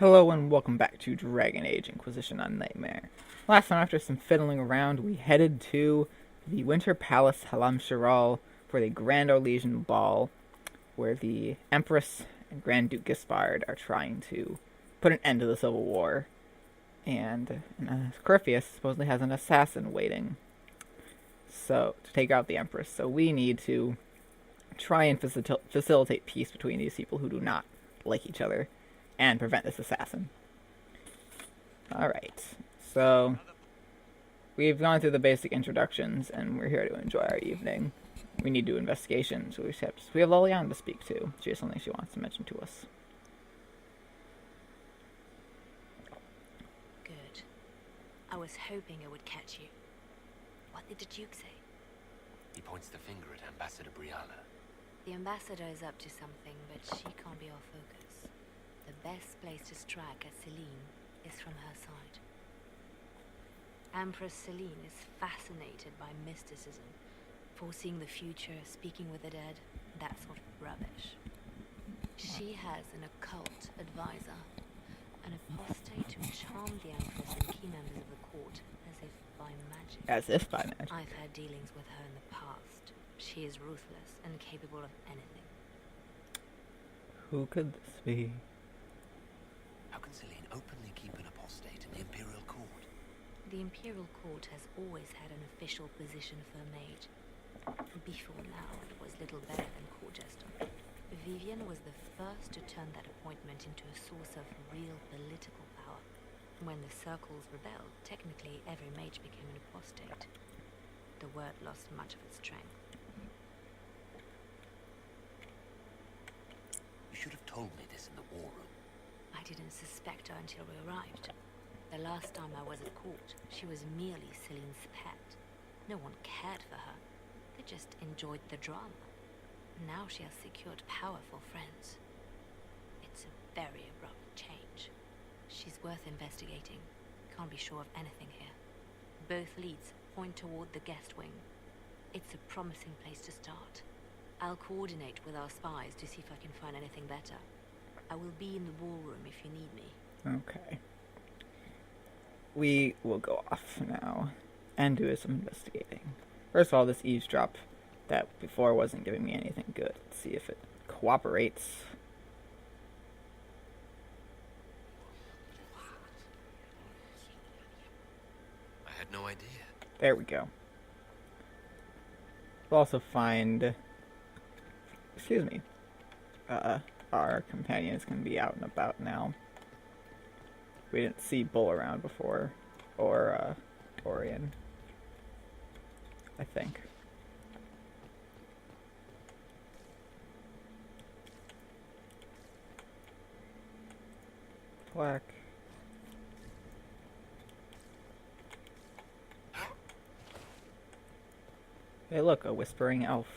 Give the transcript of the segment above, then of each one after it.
Hello and welcome back to Dragon Age Inquisition on Nightmare. Last time, after some fiddling around, we headed to the Winter Palace Halam Shiral for the Grand Orlesian Ball, where the Empress and Grand Duke Gaspard are trying to put an end to the Civil War. And Corypheus supposedly has an assassin waiting to take out the Empress. So we need to try and facilitate peace between these people who do not like each other and prevent this assassin. Alright, so we've gone through the basic introductions and we're here to enjoy our evening. We need to do investigation, so we have Liliana to speak to. She has something she wants to mention to us. Good. I was hoping I would catch you. What did the Duke say? He points the finger at Ambassador Briala. The ambassador is up to something, but she can't be our focus. The best place to strike at Celine is from her side. Empress Celine is fascinated by mysticism, foreseeing the future, speaking with the dead, that sort of rubbish. She has an occult advisor, an apostate who charmed the Empress and key members of the court as if by magic. As if by magic. I've had dealings with her in the past. She is ruthless and capable of anything. Who could this be? How can Celine openly keep an apostate in the Imperial Court? The Imperial Court has always had an official position for a mage. Before now, it was little better than court jester. Vivian was the first to turn that appointment into a source of real political power. When the circles rebelled, technically every mage became an apostate. The word lost much of its strength. You should have told me this in the war room. I didn't suspect her until we arrived. The last time I was at court, she was merely Celine's pet. No one cared for her. They just enjoyed the drama. Now she has secured powerful friends. It's a very abrupt change. She's worth investigating. Can't be sure of anything here. Both leads point toward the guest wing. It's a promising place to start. I'll coordinate with our spies to see if I can find anything better. I will be in the ballroom if you need me. Okay. We will go off now and do some investigating. First of all, this eavesdrop that before wasn't giving me anything good. Let's see if it cooperates. I had no idea. There we go. We'll also find... Excuse me. Our companions can be out and about now. We didn't see Bull around before. Or, Orion. I think. Black. Hey look, a whispering elf.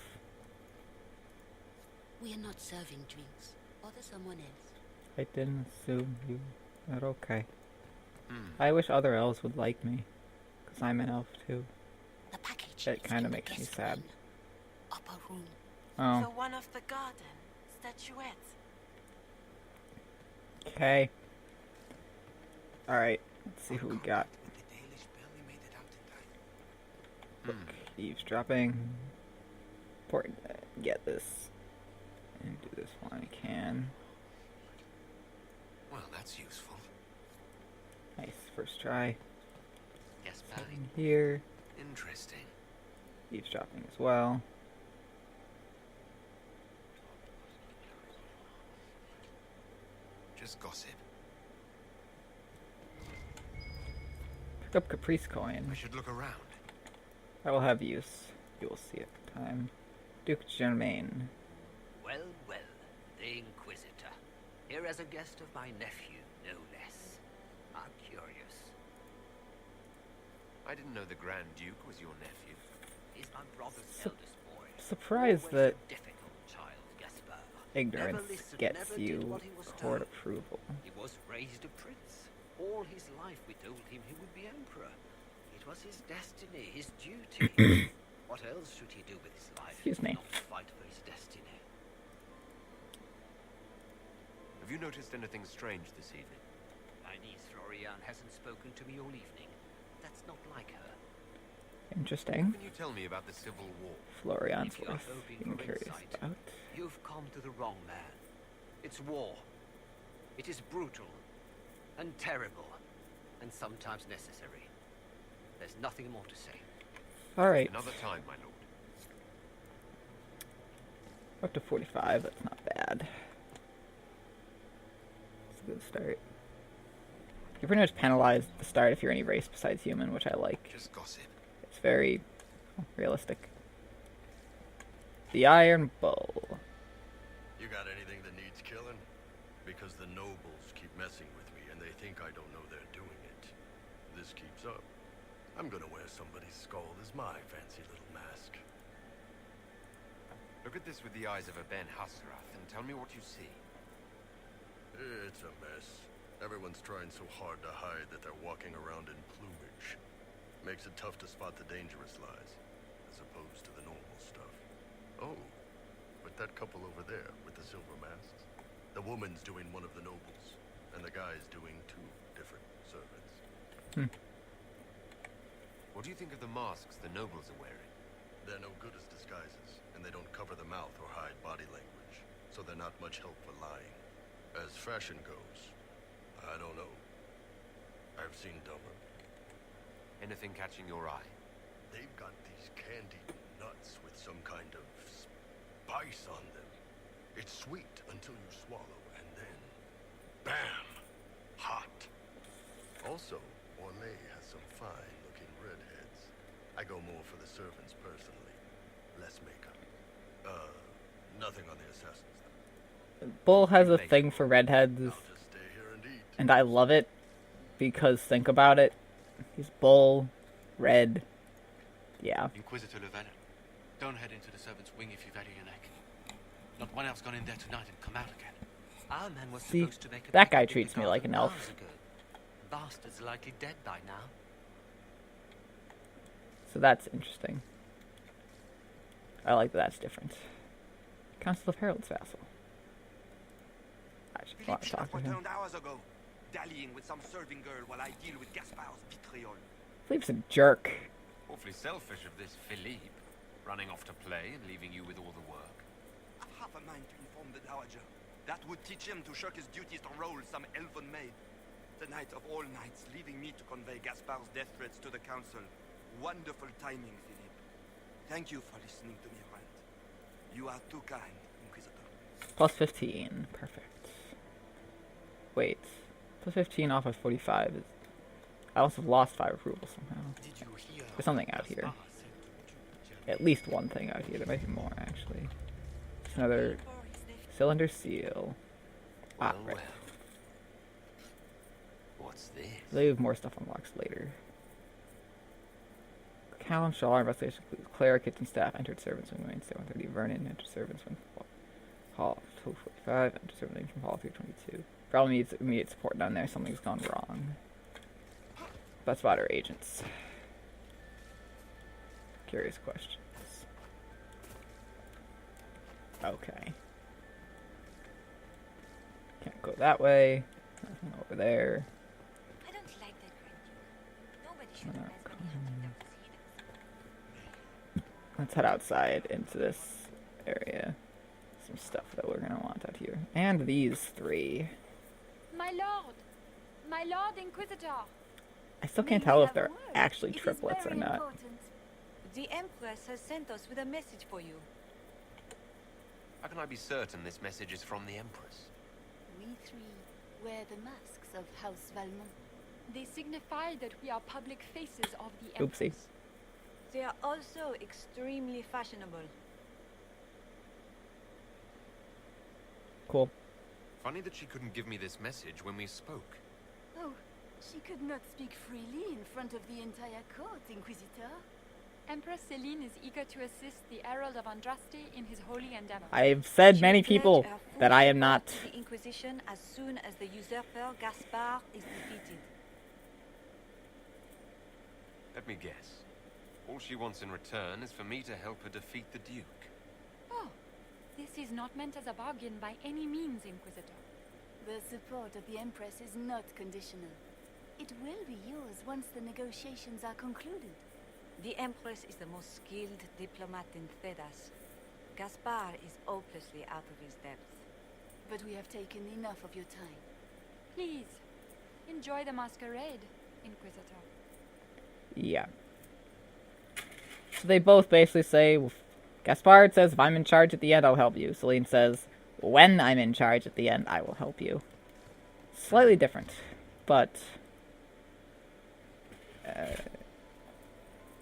We are not serving drinks. Bother someone else. I didn't assume you were okay. Hmm. I wish other elves would like me. Because I'm an elf too. The package That is kind in of the makes me guest sad. wing. Upper room. Oh, The one of the garden. Statuette. okay. Alright, let's see who we got. With the Dalish barely made it out in time. Look, eavesdropping. Important to get this. And do this while I can. Well, that's useful. Nice, first try. Yes, In here. Interesting. Eavesdropping as well. Just gossip. Pick up Caprice coin. I should look around. I will have use. You will see at the time. Duke Germain. Well, well, the Inquisitor. Here as a guest of my nephew, no less. How curious. I didn't know the Grand Duke was your nephew. He's my brother's Sup- eldest boy. Surprised Always that a difficult child, Gaspard. ignorance Never listened, gets never did you what he was court told. approval. He was raised a prince. All his life we told him he would be emperor. It was his destiny, his duty. What else should he do with his life? Excuse me. Not fight for his destiny. Have you noticed anything strange this evening? My niece Florian hasn't spoken to me all evening. That's not like her. Interesting. Can you tell me about the Civil War? Florian's If you are worth hoping being for curious insight, about. you've come to the wrong man. It's war. It is brutal and terrible and sometimes necessary. There's nothing more to say. Alright. Another time, my lord. Up to 45, that's not bad. It's a good start. You're pretty much penalized at the start if you're any race besides human, which I like. Just gossip. It's very realistic. The Iron Bull. You got anything that needs killing? Because the nobles keep messing with me and they think I don't know they're doing it. This keeps up, I'm gonna wear somebody's skull as my fancy little mask. Look at this with the eyes of a Ben Hassrath and tell me what you see. It's a mess. Everyone's trying so hard to hide that they're walking around in plumage. Makes it tough to spot the dangerous lies, as opposed to the normal stuff. Oh, but that couple over there with the silver masks? The woman's doing one of the nobles, and the guy's doing two different servants. What do you think of the masks the nobles are wearing? They're no good as disguises, and they don't cover the mouth or hide body language, so they're not much help for lying. As fashion goes, I don't know. I've seen dumber. Anything catching your eye? They've got these candied nuts with some kind of spice on them. It's sweet until you swallow, and then, bam! Hot. Also, Orlais has some fine-looking redheads. I go more for the servants personally. Less makeup. Nothing on the assassins, though. Bull has a thing for redheads, I'll just stay here and eat. and I love it because think about it. He's bull, red. Yeah. Inquisitor Llewellyn, don't head into the servant's wing if you value your neck. Not one else gone in there tonight and come out again. Our man was See, supposed to make a that guy picnic in treats the me like garden an elf. hours ago. Bastard's likely dead by now. So that's interesting. I like that that's different. Council of Herald's vassal. I just want to talk to him. returned hours ago, dallying with some serving girl while I deal with Gaspar's vitriol. Philippe's a jerk. Awfully selfish of this Philippe, running off to play and leaving you with all the work. I have a mind to inform the Dowager. That would teach him to shirk his duties to roll some elven maid. The night of all nights, leaving me to convey Gaspar's death threats to the council. Wonderful timing, Philippe. Thank you for listening to me rant. You are too kind, Inquisitor. Plus 15. Perfect. Wait. Plus 15 off of 45 is... I also lost 5 approval somehow. Did you hear? There's something out here. At least one thing out here. There might be more, actually. It's another cylinder seal. Ah, Well, right. well. What's this? They have more stuff unlocks later. Callum Shaw, investigation includes Cleric, kitchen staff, entered servants when Wayne, 730, Vernon, entered servants when Hall 245, entered servants from Hall 322. Probably needs immediate support down there, something's gone wrong. That's about our agents. Curious questions. Okay. Can't go that way. Nothing over there. I don't like that Grand Duke. Nobody should have as many helpers as he does. Let's head outside into this area. Some stuff that we're gonna want out here. And these 3. My lord! My lord Inquisitor! I still can't tell if they're actually triplets or not. The Empress has sent us with a message for you. How can I be certain this message is from the Empress? We 3 wear the masks of House Valmont. They signify that we are public faces of the Oopsie. Empress. They are also extremely fashionable. Cool. Funny that she couldn't give me this message when we spoke. Oh, she could not speak freely in front of the entire court, Inquisitor. Empress Celine is eager to assist the Herald of Andraste in his holy endeavor. I've said She many will pledge people her full that I am support not. to the Inquisition as soon as the usurper Gaspar is defeated. Let me guess. All she wants in return is for me to help her defeat the Duke. Oh, this is not meant as a bargain by any means, Inquisitor. The support of the Empress is not conditional. It will be yours once the negotiations are concluded. The Empress is the most skilled diplomat in Thedas. Gaspar is hopelessly out of his depth. But we have taken enough of your time. Please, enjoy the masquerade, Inquisitor. Yeah. So they both basically say, Gaspard says, if I'm in charge at the end, I'll help you. Celine says, when I'm in charge at the end, I will help you. Slightly different, but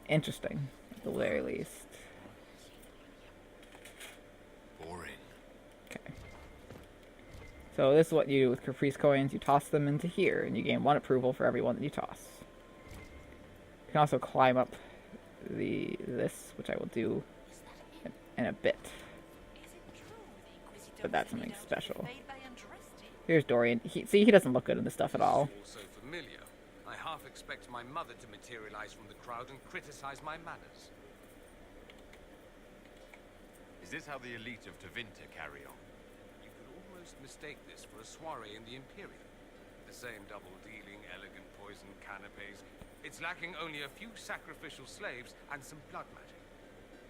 interesting, at the very least. Boring. Okay. So this is what you do with Caprice coins. You toss them into here, and you gain 1 approval for every one that you toss. You can also climb up this, which I will do in a bit. But that's something special. Here's Dorian. See, he doesn't look good in this stuff at all. So familiar. I half expect my mother to materialize from the crowd and criticize my manners. Is this how the elite of Tevinter carry on? You could almost mistake this for a soiree in the Imperium. The same double-dealing, elegant poison canapes. It's lacking only a few sacrificial slaves and some blood magic.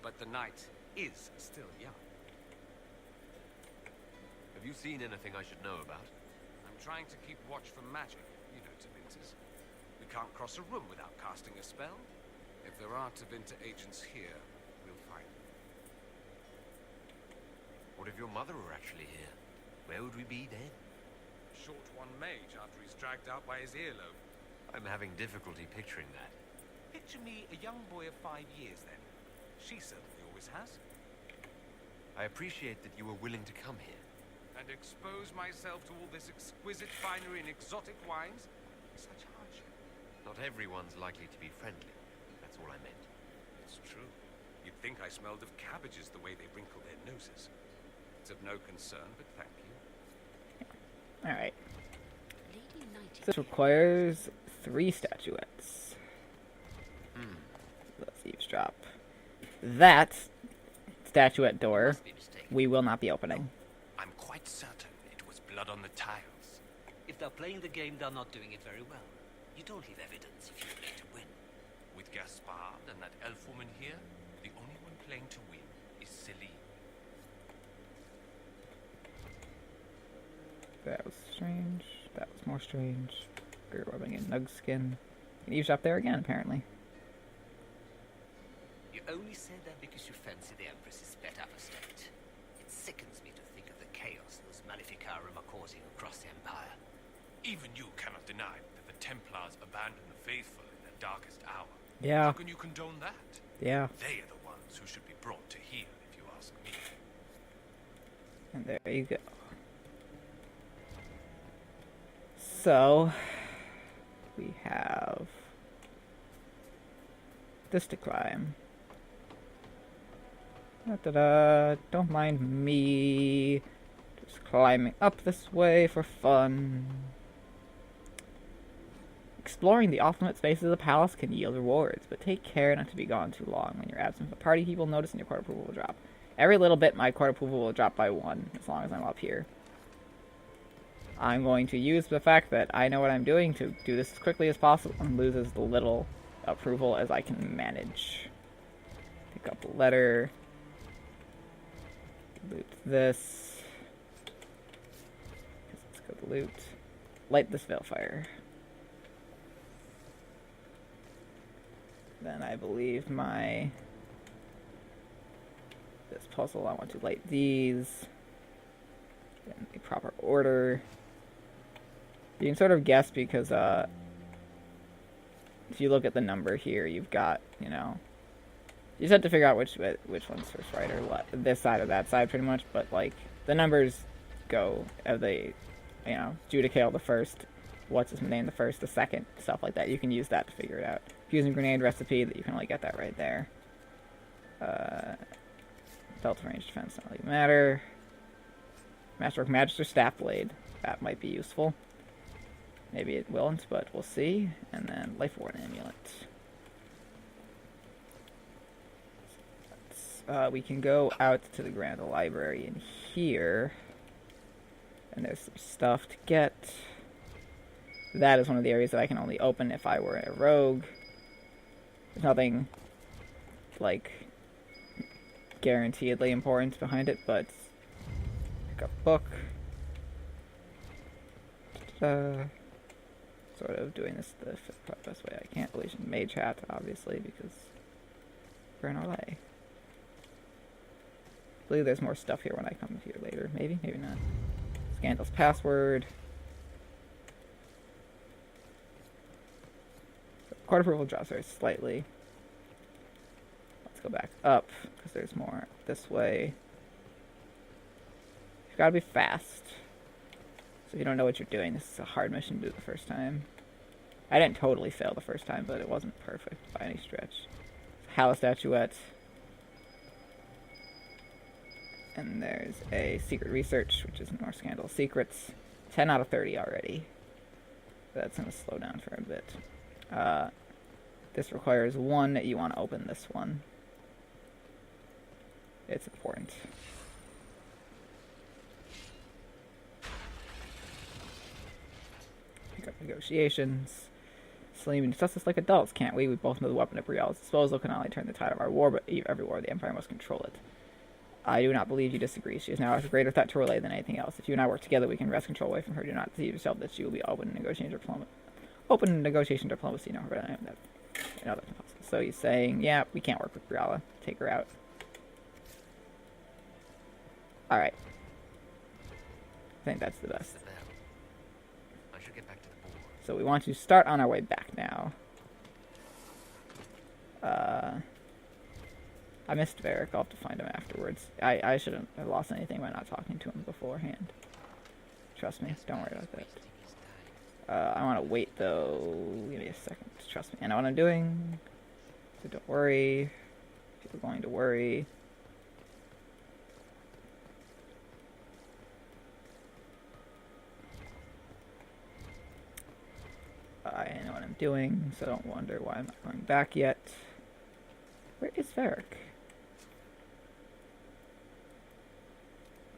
But the night is still young. Have you seen anything I should know about? I'm trying to keep watch for magic, you know, Tevinters. We can't cross a room without casting a spell. If there are Tevinter agents here, we'll find them. What if your mother were actually here? Where would we be then? Short one mage after he's dragged out by his earlobe. I'm having difficulty picturing that. Picture me a young boy of 5 years then. She certainly always has. I appreciate that you were willing to come here. And expose myself to all this exquisite finery and exotic wines? Such hardship. Not everyone's likely to be friendly. That's all I meant. It's true. You'd think I smelled of cabbages the way they wrinkle their noses. It's of no concern, but thank you. Alright. This requires 3 statuettes. Let's eavesdrop. That statuette door we will not be opening. I'm quite certain it was blood on the tiles. If they're playing the game, they're not doing it very well. You don't leave evidence if you play to win. With Gaspard and that elf woman here, the only one playing to win is Celine. That was strange. That was more strange. We're rubbing in Nugskin. And eavesdrop there again, apparently. You only say that because you fancy the Empress's sped up estate. It sickens me to think of the chaos those Maleficarum are causing across the Empire. Even you cannot deny that the Templars abandoned the faithful in their darkest hour. Yeah. How can you condone that? Yeah. They are the ones who should be brought to heel, if you ask me. And there you go. So, we have this to climb. Da-da-da. Don't mind me just climbing up this way for fun. Exploring the off-limit spaces of the palace can yield rewards, but take care not to be gone too long. When you're absent from the party, people notice and your court approval will drop. Every little bit, my court approval will drop by 1, as long as I'm up here. I'm going to use the fact that I know what I'm doing to do this as quickly as possible and lose as little approval as I can manage. Pick up a letter. Loot this. Let's go to loot. Light this Veilfire. Then I believe this puzzle, I want to light these in the proper order. You can sort of guess because if you look at the number here, you've got, you just have to figure out which one's first, right, or what, this side or that side, pretty much. But like the numbers go of the, Judicael the first, what's his name the first, the second, stuff like that. You can use that to figure it out. Using grenade recipe, that you can only get that right there. Belt range defense, not really matter. Masterwork Magister Staff Blade, that might be useful. Maybe it won't, but we'll see. And then Life Ward Amulet. We can go out to the Grand Library in here. And there's some stuff to get. That is one of the areas that I can only open if I were a rogue. There's nothing, like, guaranteedly important behind it, but pick up book. Sort of doing this the best way I can. Legion Mage Hat, obviously, because we're in LA. I believe there's more stuff here when I come here later. Maybe, maybe not. Scandal's password. So, court approval drops very slightly. Let's go back up, because there's more this way. You've got to be fast. So if you don't know what you're doing, this is a hard mission to do the first time. I didn't totally fail the first time, but it wasn't perfect by any stretch. Hala statuette. And there's a secret research, which is more Scandal secrets. 10 out of 30 already. That's going to slow down for a bit. This requires one. You want to open this one. It's important. Pick up negotiations. Celine, we discuss this like adults, can't we? We both know the weapon of Brielle's disposal can not only turn the tide of our war, but every war the Empire must control it. I do not believe you disagree. She is now a greater threat to relay than anything else. If you and I work together, we can wrest control away from her. Do not deceive yourself that she will be open to negotiation diplomacy. No, but I know that's impossible. So he's saying, yeah, we can't work with Briella. Take her out. Alright. I think that's the best. I should get back to the board. So we want to start on our way back now. I missed Varric. I'll have to find him afterwards. I shouldn't have lost anything by not talking to him beforehand. Trust me. Don't worry about that. I want to wait, though. Give me a second. Trust me. I know what I'm doing. So don't worry. People are going to worry. I know what I'm doing, so don't wonder why I'm not going back yet. Where is Varric?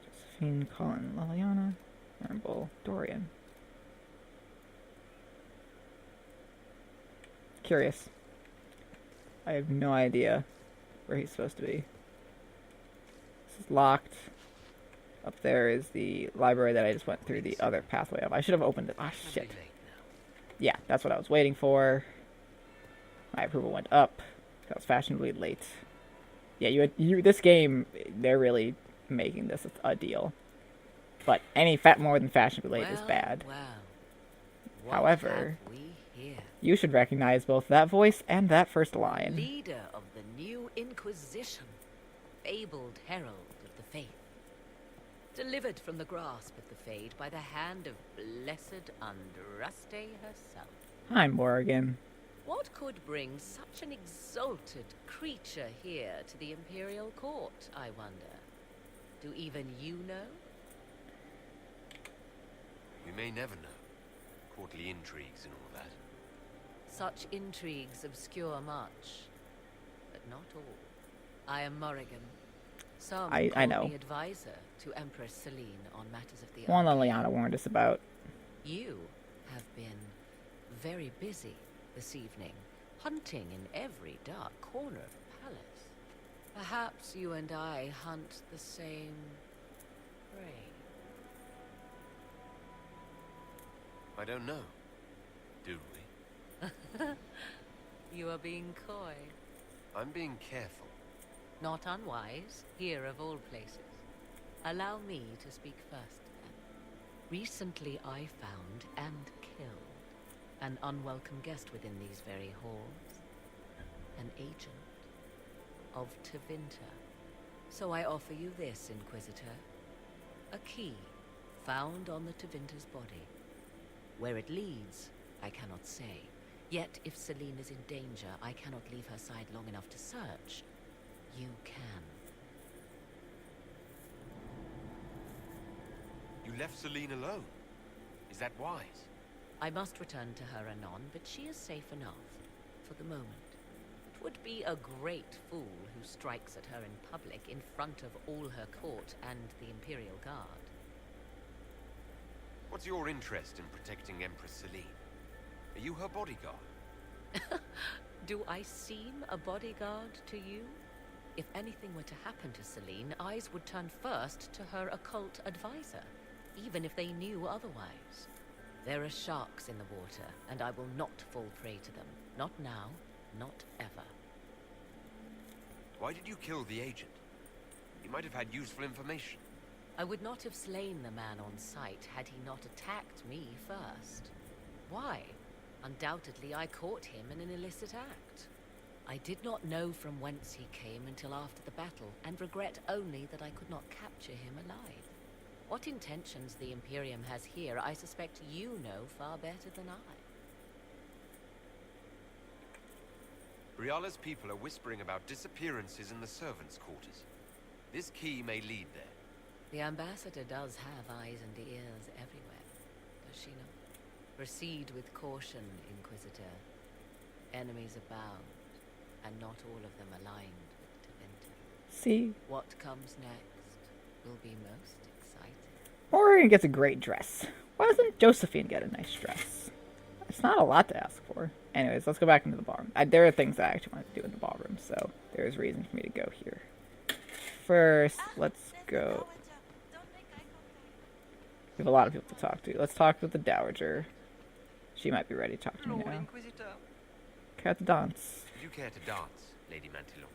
Josephine, Colin, Liliana, Marble, Dorian. Curious. I have no idea where he's supposed to be. This is locked. Up there is the library that I just went through the other pathway of. I should have opened it. Ah, shit. Yeah, that's what I was waiting for. My approval went up. That was fashionably late. Yeah, this game, they're really making this a deal. But any more than fashionably late is bad. However, you should recognize both that voice and that first line. Leader of the new Inquisition, fabled herald of the faith, delivered from the grasp of the Fade by the hand of blessed Andraste herself. Hi, Morrigan. What could bring such an exalted creature here to the Imperial Court, I wonder? Do even you know? We may never know. Courtly intrigues and all that. Such intrigues obscure much, but not all. I am Morrigan. Some I know. Me advisor to Empress Celine on matters of the One Liliana warned us about. You have been very busy this evening, hunting in every dark corner of the palace. Perhaps you and I hunt the same prey. I don't know. Do we? You are being coy. I'm being careful. Not unwise, here of all places. Allow me to speak first, then. Recently I found and killed an unwelcome guest within these very halls. An agent of Tevinter. So I offer you this, Inquisitor. A key found on the Tevinter's body. Where it leads, I cannot say. Yet if Celine is in danger, I cannot leave her side long enough to search. You can. You left Celine alone. Is that wise? I must return to her anon, but she is safe enough, for the moment. It would be a great fool who strikes at her in public in front of all her court and the Imperial Guard. What's your interest in protecting Empress Celine? Are you her bodyguard? Do I seem a bodyguard to you? If anything were to happen to Celine, eyes would turn first to her occult advisor, even if they knew otherwise. There are sharks in the water, and I will not fall prey to them. Not now, not ever. Why did you kill the agent? He might have had useful information. I would not have slain the man on sight had he not attacked me first. Why? Undoubtedly, I caught him in an illicit act. I did not know from whence he came until after the battle, and regret only that I could not capture him alive. What intentions the Imperium has here, I suspect you know far better than I. Briala's people are whispering about disappearances in the servants' quarters. This key may lead there. The ambassador does have eyes and ears everywhere, does she not? Proceed with caution, Inquisitor. Enemies abound, and not all of them aligned with Tevinter. See? What comes next will be most exciting. Morgan gets a great dress. Why doesn't Josephine get a nice dress? It's not a lot to ask for. Anyways, let's go back into the ballroom. There are things I actually want to do in the ballroom, so there's reason for me to go here. First, let's go. We have a lot of people to talk to. Let's talk with the Dowager. She might be ready to talk to me now. Care to dance? Would you care to dance, Lady Mantillon?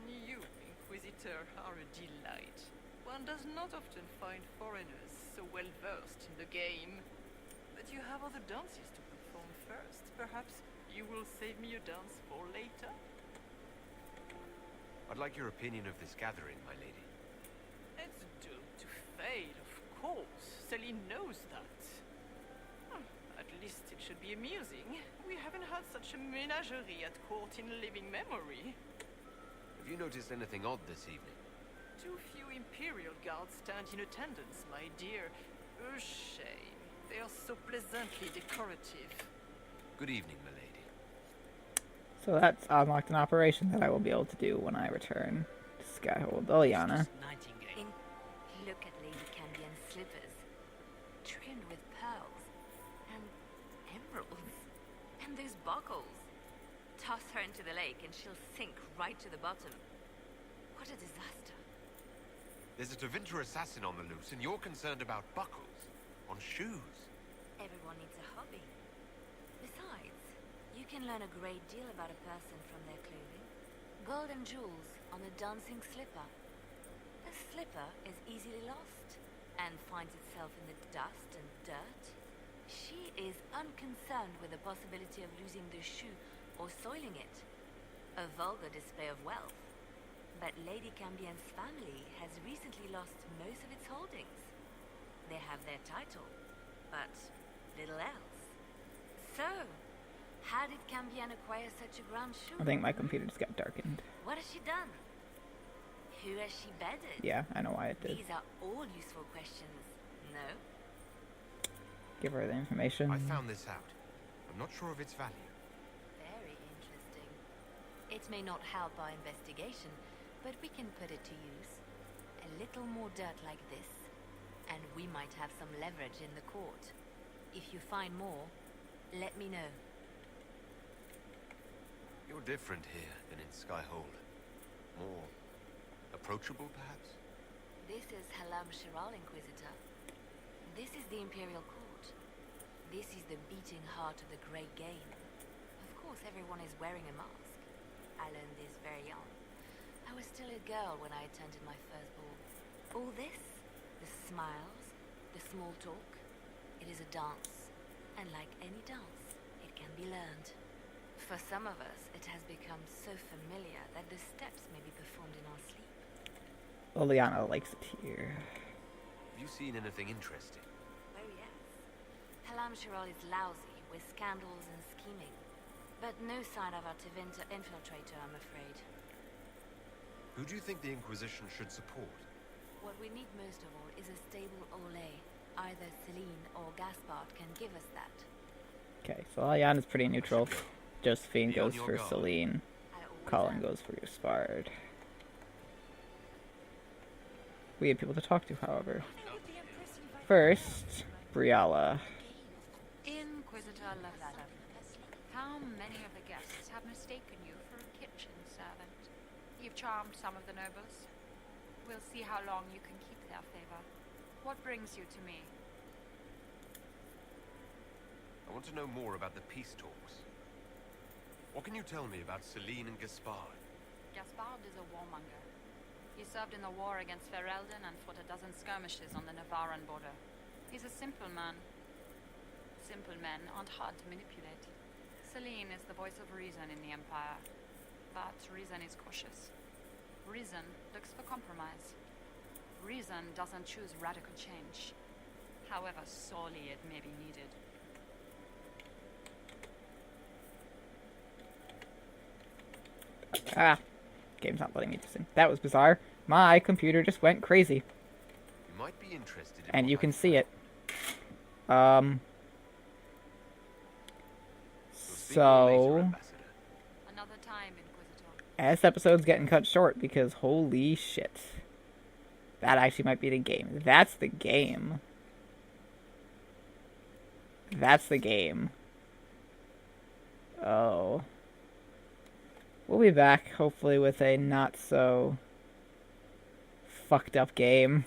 You, Inquisitor, are a delight. One does not often find foreigners so well versed in the game. But you have other dances to perform first. Perhaps you will save me a dance for later? I'd like your opinion of this gathering, my lady. It's doomed to fade, of course. Celine knows that. At least it should be amusing. We haven't had such a menagerie at court in living memory. Have you noticed anything odd this evening? Too few Imperial guards stand in attendance, my dear. A shame. They are so pleasantly decorative. Good evening, my lady. So that's unlocked an operation that I will be able to do when I return to Skyhold. Liliana. Look at Lady Cambian's slippers, trimmed with pearls and emeralds, and those buckles. Toss her into the lake and she'll sink right to the bottom. What a disaster. There's a Tevinter assassin on the loose, and you're concerned about buckles on shoes. Everyone needs a hobby. Besides, you can learn a great deal about a person from their clothing. Gold and jewels on a dancing slipper. A slipper is easily lost and finds itself in the dust and dirt. She is unconcerned with the possibility of losing the shoe or soiling it. A vulgar display of wealth. But Lady Cambian's family has recently lost most of its holdings. They have their title, but little else. So, how did Cambian acquire such a grand shoe? I think my computer just got darkened. What has she done? Who has she bedded? Yeah, I know why it did. These are all useful questions, no? Give her the information. I found this out. I'm not sure of its value. Very interesting. It may not help our investigation, but we can put it to use. A little more dirt like this, and we might have some leverage in the court. If you find more, let me know. You're different here than in Skyhold. More approachable, perhaps? This is Halam Shiral, Inquisitor. This is the Imperial Court. This is the beating heart of the Great Game. Of course, everyone is wearing a mask. I learned this very young. I was still a girl when I attended my first ball. All this, the smiles, the small talk, it is a dance. And like any dance, it can be learned. For some of us, it has become so familiar that the steps may be performed in our sleep. Liliana likes it here. Have you seen anything interesting? Oh yes. Halam Shiral is lousy with scandals and scheming. But no sign of our Tevinter infiltrator, I'm afraid. Who do you think the Inquisition should support? What we need most of all is a stable Olay. Either Celine or Gaspard can give us that. Okay, so Liliana's pretty neutral. Josephine Be on goes your for guard. Celine. Colin goes for Gaspard. We have people to talk to, however. First, Briala. Inquisitor Lavada, how many of the guests have mistaken you for a kitchen servant? You've charmed some of the nobles. We'll see how long you can keep their favor. What brings you to me? I want to know more about the peace talks. What can you tell me about Celine and Gaspard? Gaspard is a warmonger. He served in the war against Ferelden and fought a dozen skirmishes on the Navarran border. He's a simple man. Simple men aren't hard to manipulate. Celine is the voice of reason in the Empire. But reason is cautious. Reason looks for compromise. Reason doesn't choose radical change, however sorely it may be needed. Ah, game's not letting me do. That was bizarre. My computer just went crazy. You might be interested in And what you I can found. see it. Later, So, Ambassador. Another time, Inquisitor. this episode's getting cut short because holy shit. That actually might be the game. That's the game. That's the game. Oh. We'll be back, hopefully, with a not so fucked up game.